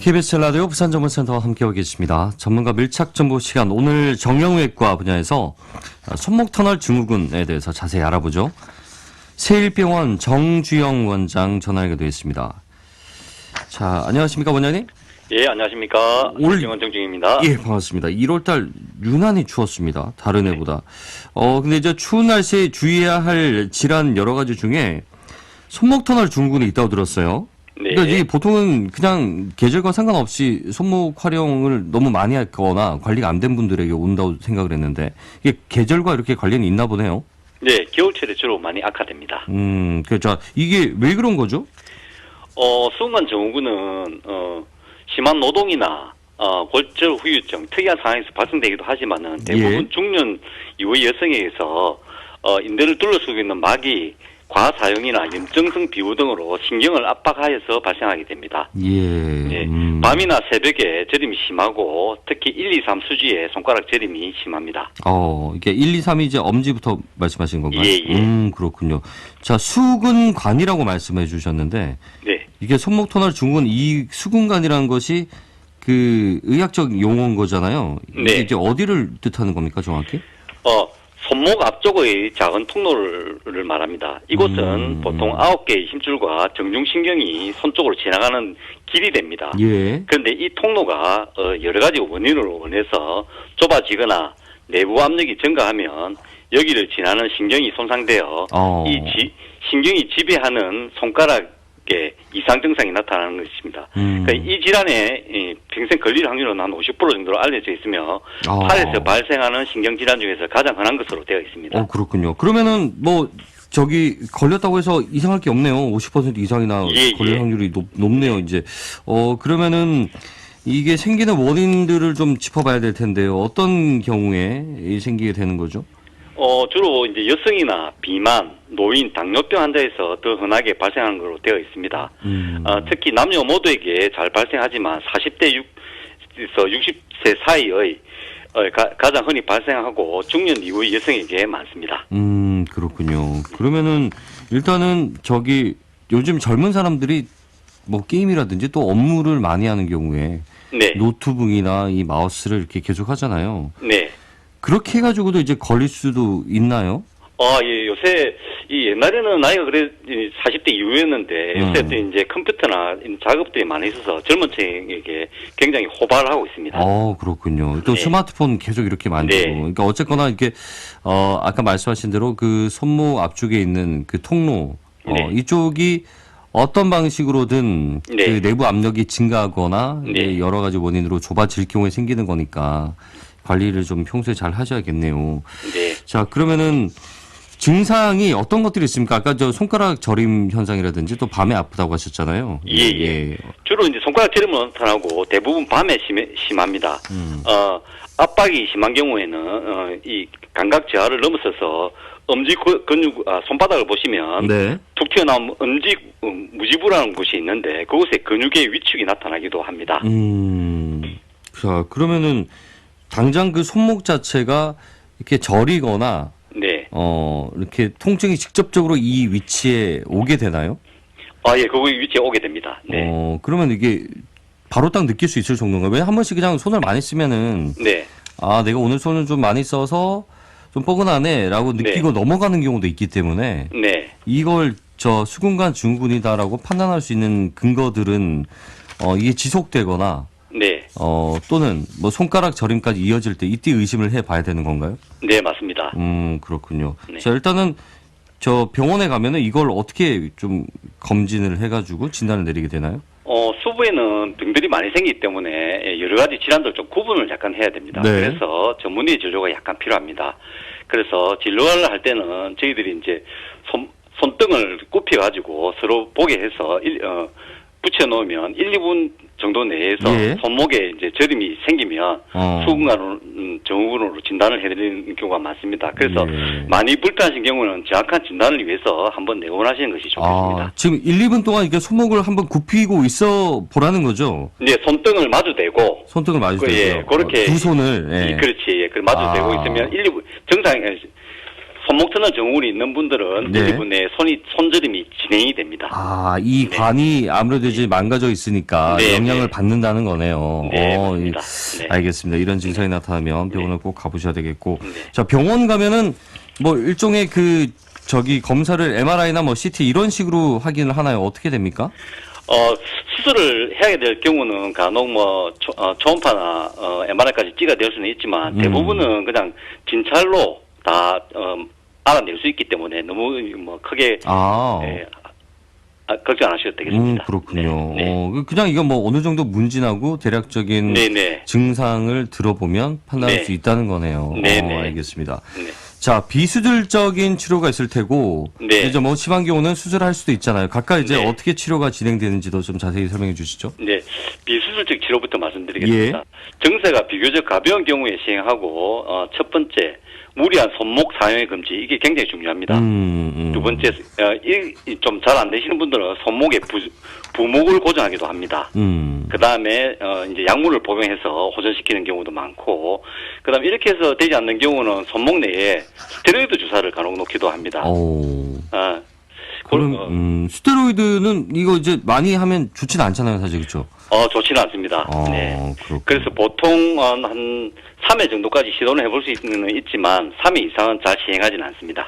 KBS 라디오 부산전문센터와 함께하고 계십니다. 전문가 밀착 정보 시간. 오늘 정형외과 분야에서 손목터널 증후군에 대해서 자세히 알아보죠. 세일병원 정주영 원장 전화 연결되어 있습니다. 자, 안녕하십니까 원장님? 예, 안녕하십니까. 세일병원 정주영입니다. 예, 반갑습니다. 1월달 유난히 추웠습니다. 다른 해보다. 근데 이제 추운 날씨에 주의해야 할 질환 여러 가지 중에 손목터널 증후군이 있다고 들었어요. 네. 그러니까 이게 보통은 그냥 계절과 상관없이 손목 활용을 너무 많이 했거나 관리가 안 된 분들에게 온다고 생각을 했는데 이게 계절과 이렇게 관련이 있나 보네요. 네, 겨울철에 주로 많이 악화됩니다. 그렇죠. 이게 왜 그런 거죠? 수근관 증후군은 심한 노동이나 골절 후유증 특이한 상황에서 발생되기도 하지만은 대부분 중년 이후 여성에게서 인대를 둘러쓰고 있는 막이 과사용이나 염증성 비후 등으로 신경을 압박하여서 발생하게 됩니다. 예. 밤이나 새벽에 저림이 심하고 특히 1, 2, 3 수지에 손가락 저림이 심합니다. 이게 1, 2, 3이 이제 엄지부터 말씀하신 건가요? 예. 그렇군요. 자, 수근관이라고 말씀해 주셨는데 네. 이게 손목터널 증후군 이 수근관이라는 것이 그 의학적 용어인 거잖아요. 이게 네. 이제 어디를 뜻하는 겁니까, 정확히? 손목 앞쪽의 작은 통로를 말합니다. 이곳은 보통 9개의 힘줄과 정중신경이 손 쪽으로 지나가는 길이 됩니다. 예. 그런데 이 통로가 여러 가지 원인으로 인해서 좁아지거나 내부 압력이 증가하면 여기를 지나는 신경이 손상되어 이 신경이 지배하는 손가락에 이상 증상이 나타나는 것입니다. 그러니까 이 질환에 평생 걸릴 확률은 한 50% 정도로 알려져 있으며 팔에서 발생하는 신경질환 중에서 가장 흔한 것으로 되어 있습니다. 그렇군요. 그러면은 걸렸다고 해서 이상할 게 없네요. 50% 이상이나 걸릴 확률이 높네요. 이제 그러면은 이게 생기는 원인들을 좀 짚어봐야 될 텐데요. 어떤 경우에 생기게 되는 거죠? 주로 이제 여성이나 비만, 노인, 당뇨병 환자에서 더 흔하게 발생하는 것으로 되어 있습니다. 특히 남녀 모두에게 잘 발생하지만 40대에서 60세 사이의 가장 흔히 발생하고 중년 이후의 여성에게 많습니다. 그렇군요. 그러면은 일단은 요즘 젊은 사람들이 게임이라든지 또 업무를 많이 하는 경우에 노트북이나 이 마우스를 이렇게 계속 하잖아요. 네. 그렇게 해가지고도 이제 걸릴 수도 있나요? 예, 요새, 옛날에는 나이가 40대 이후였는데, 요새 이제 컴퓨터나 작업들이 많이 있어서 젊은 층에게 굉장히 호발하고 있습니다. 그렇군요. 또 스마트폰 계속 이렇게 만지고. 그러니까 어쨌거나 이렇게, 아까 말씀하신 대로 그 손목 앞쪽에 있는 그 통로, 이쪽이 어떤 방식으로든 그 내부 압력이 증가하거나 여러 가지 원인으로 좁아질 경우에 생기는 거니까 관리를 좀 평소에 잘 하셔야겠네요. 네. 자, 그러면은 증상이 어떤 것들이 있습니까? 아까 손가락 저림 현상이라든지 또 밤에 아프다고 하셨잖아요. 예. 주로 이제 손가락 저림은 나타나고 대부분 밤에 심합니다. 압박이 심한 경우에는 이 감각 저하를 넘어서서 엄지 근육, 손바닥을 보시면 툭 튀어나온 엄지 무지부라는 곳이 있는데 그곳에 근육의 위축이 나타나기도 합니다. 자, 그러면은 당장 그 손목 자체가 이렇게 저리거나 이렇게 통증이 직접적으로 이 위치에 오게 되나요? 예, 그 위치에 오게 됩니다. 네. 그러면 이게 바로 딱 느낄 수 있을 정도인가요? 왜 한 번씩 그냥 손을 많이 쓰면은 내가 오늘 손을 좀 많이 써서 좀 뻐근하네라고 느끼고 넘어가는 경우도 있기 때문에 이걸 수근관 증후군이다라고 판단할 수 있는 근거들은 이게 지속되거나 또는 손가락 저림까지 이어질 때 이때 의심을 해봐야 되는 건가요? 네, 맞습니다. 그렇군요. 자, 일단은 병원에 가면은 이걸 어떻게 좀 검진을 해가지고 진단을 내리게 되나요? 수부에는 병들이 많이 생기기 때문에 여러 가지 질환들 좀 구분을 약간 해야 됩니다. 그래서 전문의 진료가 약간 필요합니다. 그래서 진료를 할 때는 저희들이 이제 손등을 굽혀가지고 서로 보게 해서 붙여놓으면 1, 2분 정도 내에서 손목에 이제 저림이 생기면 수근관 증후군으로 진단을 해드리는 경우가 많습니다. 그래서 많이 불편하신 경우는 정확한 진단을 위해서 한번 내원하시는 것이 좋겠습니다. 지금 1, 2분 동안 이렇게 손목을 한번 굽히고 있어 보라는 거죠? 네, 손등을 마주대고. 그렇게. 그렇게. 두 손을. 그렇지. 마주대고 있으면 1, 2분, 정상, 손목 터널 증후군이 있는 분들은 네. 대부분의 손저림이 진행이 됩니다. 아, 이 관이 아무래도 이제 망가져 있으니까 네, 영향을 네. 받는다는 거네요. 네, 맞습니다. 네. 알겠습니다. 이런 증상이 나타나면 병원을 꼭 가보셔야 되겠고. 네. 자, 병원 가면은 뭐 일종의 검사를 MRI나 뭐 CT 이런 식으로 확인을 하나요? 어떻게 됩니까? 수술을 해야 될 경우는 간혹 초음파나 MRI까지 찍어낼 수는 있지만 대부분은 그냥 진찰로 다 알아낼 수 있기 때문에 너무 크게 걱정 안 하셔도 되겠습니다. 그렇군요. 네. 그냥 이건 뭐 어느 정도 문진하고 대략적인 네네. 증상을 들어보면 판단할 네. 수 있다는 거네요. 네네. 알겠습니다. 네. 자, 비수술적인 치료가 있을 테고, 네. 이제 뭐 심한 경우는 수술할 수도 있잖아요. 각각 이제 네. 어떻게 치료가 진행되는지도 좀 자세히 설명해 주시죠. 네, 비수술적 치료부터 말씀드리겠습니다. 증세가 비교적 가벼운 경우에 시행하고 첫 번째 무리한 손목 사용의 금지 이게 굉장히 중요합니다. 두 번째 좀 잘 안 되시는 분들은 손목에 부목을 고정하기도 합니다. 그 다음에 이제 약물을 복용해서 호전시키는 경우도 많고, 그 다음에 이렇게 해서 되지 않는 경우는 손목 내에 스테로이드 주사를 간혹 놓기도 합니다. 그럼 스테로이드는 이거 이제 많이 하면 좋지는 않잖아요, 사실. 그렇죠? 좋지는 않습니다. 네. 그렇군요. 그래서 보통 한 3회 정도까지 시도는 해볼 수 있지만 3회 이상은 잘 시행하지는 않습니다.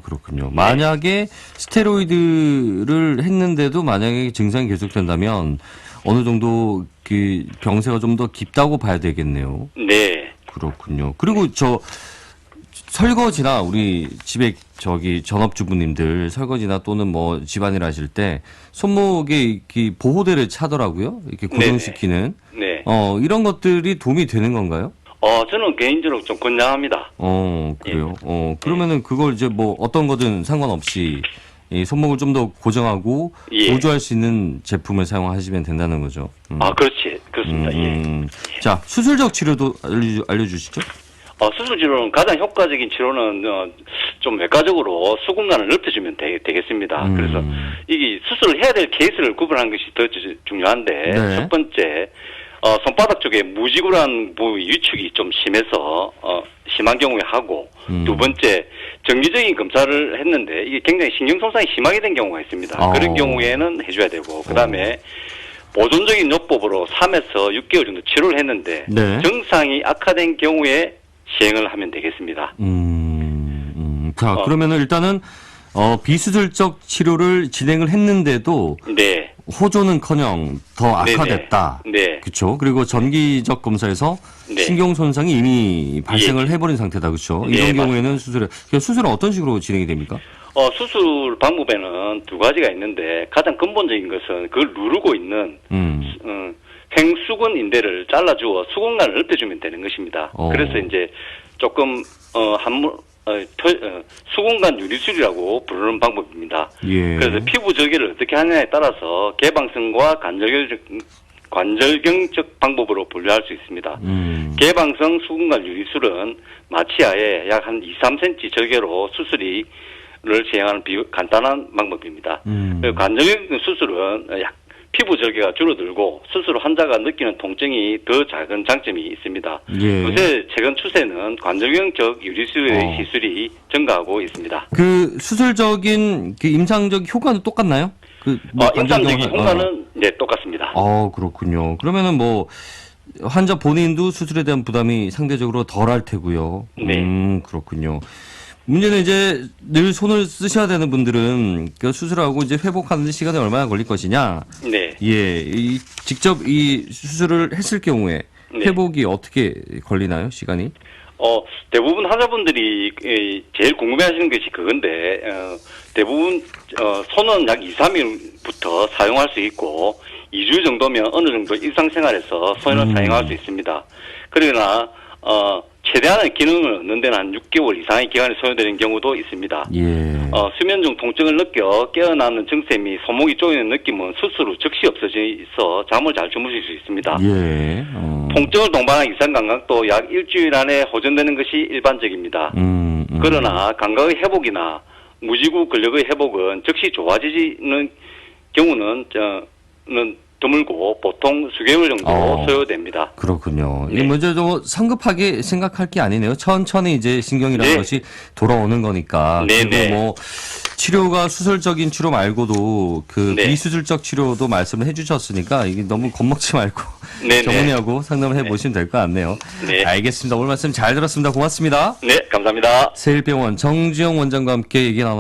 그렇군요. 만약에 스테로이드를 했는데도 만약에 증상이 계속된다면 어느 정도 그 병세가 좀 더 깊다고 봐야 되겠네요. 네. 그렇군요. 그리고 설거지나 우리 집에 전업주부님들 설거지나 또는 뭐 집안일 하실 때 손목에 이렇게 보호대를 차더라고요. 이렇게 고정시키는. 네. 이런 것들이 도움이 되는 건가요? 저는 개인적으로 좀 권장합니다. 그래요. 그러면은 그걸 이제 뭐 어떤 거든 상관없이 이 손목을 좀 더 고정하고 보조할 수 있는 제품을 사용하시면 된다는 거죠. 그렇습니다. 자, 수술적 치료도 알려주시죠. 수술 치료는 가장 효과적인 치료는 좀 외과적으로 수근관을 넓혀주면 되겠습니다. 그래서 이게 수술을 해야 될 케이스를 구분하는 것이 더 중요한데, 네. 첫 번째 손바닥 쪽에 무지구란 부위 위축이 좀 심해서 심한 경우에 하고, 두 번째 정기적인 검사를 했는데 이게 굉장히 신경 손상이 심하게 된 경우가 있습니다. 그런 경우에는 해줘야 되고, 그 다음에 보존적인 요법으로 3에서 6개월 정도 치료를 했는데 네. 증상이 악화된 경우에 시행을 하면 되겠습니다. 자, 그러면은 일단은 비수술적 치료를 진행을 했는데도 네. 호조는커녕 더 악화됐다. 네. 그렇죠. 그리고 전기적 검사에서 네. 신경 손상이 이미 발생을 해버린 상태다. 그렇죠. 네, 이런 경우에는 맞습니다. 수술은 어떤 식으로 진행이 됩니까? 수술 방법에는 두 가지가 있는데 가장 근본적인 것은 그걸 누르고 있는 횡수근 인대를 잘라주어 수근관을 넓혀주면 되는 것입니다. 그래서 이제 조금 수근관 유리술이라고 부르는 방법입니다. 예. 그래서 피부 절개를 어떻게 하느냐에 따라서 개방성과 관절경적 방법으로 분류할 수 있습니다. 개방성 수근관 유리술은 마취하에 약 한 2-3cm 절개로 수술을 시행하는 간단한 방법입니다. 관절경 수술은 피부 절개가 줄어들고 수술 환자가 느끼는 통증이 더 작은 장점이 있습니다. 요새 최근 추세는 관절경적 유리술의 시술이 증가하고 있습니다. 그 수술적인 임상적 효과는 똑같나요? 임상적인 효과는 똑같습니다. 그렇군요. 그러면은 뭐 환자 본인도 수술에 대한 부담이 상대적으로 덜할 테고요. 네. 그렇군요. 문제는 이제 늘 손을 쓰셔야 되는 분들은 그 수술하고 이제 회복하는 데 시간이 얼마나 걸릴 것이냐. 네. 직접 이 수술을 했을 경우에 회복이 어떻게 걸리나요, 시간이? 대부분 환자분들이 제일 궁금해하시는 것이 그건데 대부분 손은 약 2-3일부터 사용할 수 있고 2주 정도면 어느 정도 일상생활에서 손을 사용할 수 있습니다. 그러나 최대한의 기능을 얻는 데는 한 6개월 이상의 기간이 소요되는 경우도 있습니다. 수면 중 통증을 느껴 깨어나는 증세 및 손목이 쪼이는 느낌은 수술 후 즉시 없어져 잠을 잘 주무실 수 있습니다. 통증을 동반한 이상 감각도 약 일주일 안에 호전되는 것이 일반적입니다. 그러나 감각의 회복이나 무지구 근력의 회복은 즉시 좋아지는 경우는 드물고 보통 수개월 정도 소요됩니다. 그렇군요. 이게 먼저 좀 성급하게 생각할 게 아니네요. 천천히 이제 신경이라는 것이 돌아오는 거니까. 그리고 뭐 치료가 수술적인 치료 말고도 그 비수술적 치료도 말씀을 해주셨으니까 이게 너무 겁먹지 말고 전문의하고 상담을 해보시면 될 것 같네요. 알겠습니다. 오늘 말씀 잘 들었습니다. 고맙습니다. 네, 감사합니다. 세일병원 정지영 원장과 함께 얘기 나눠봤습니다.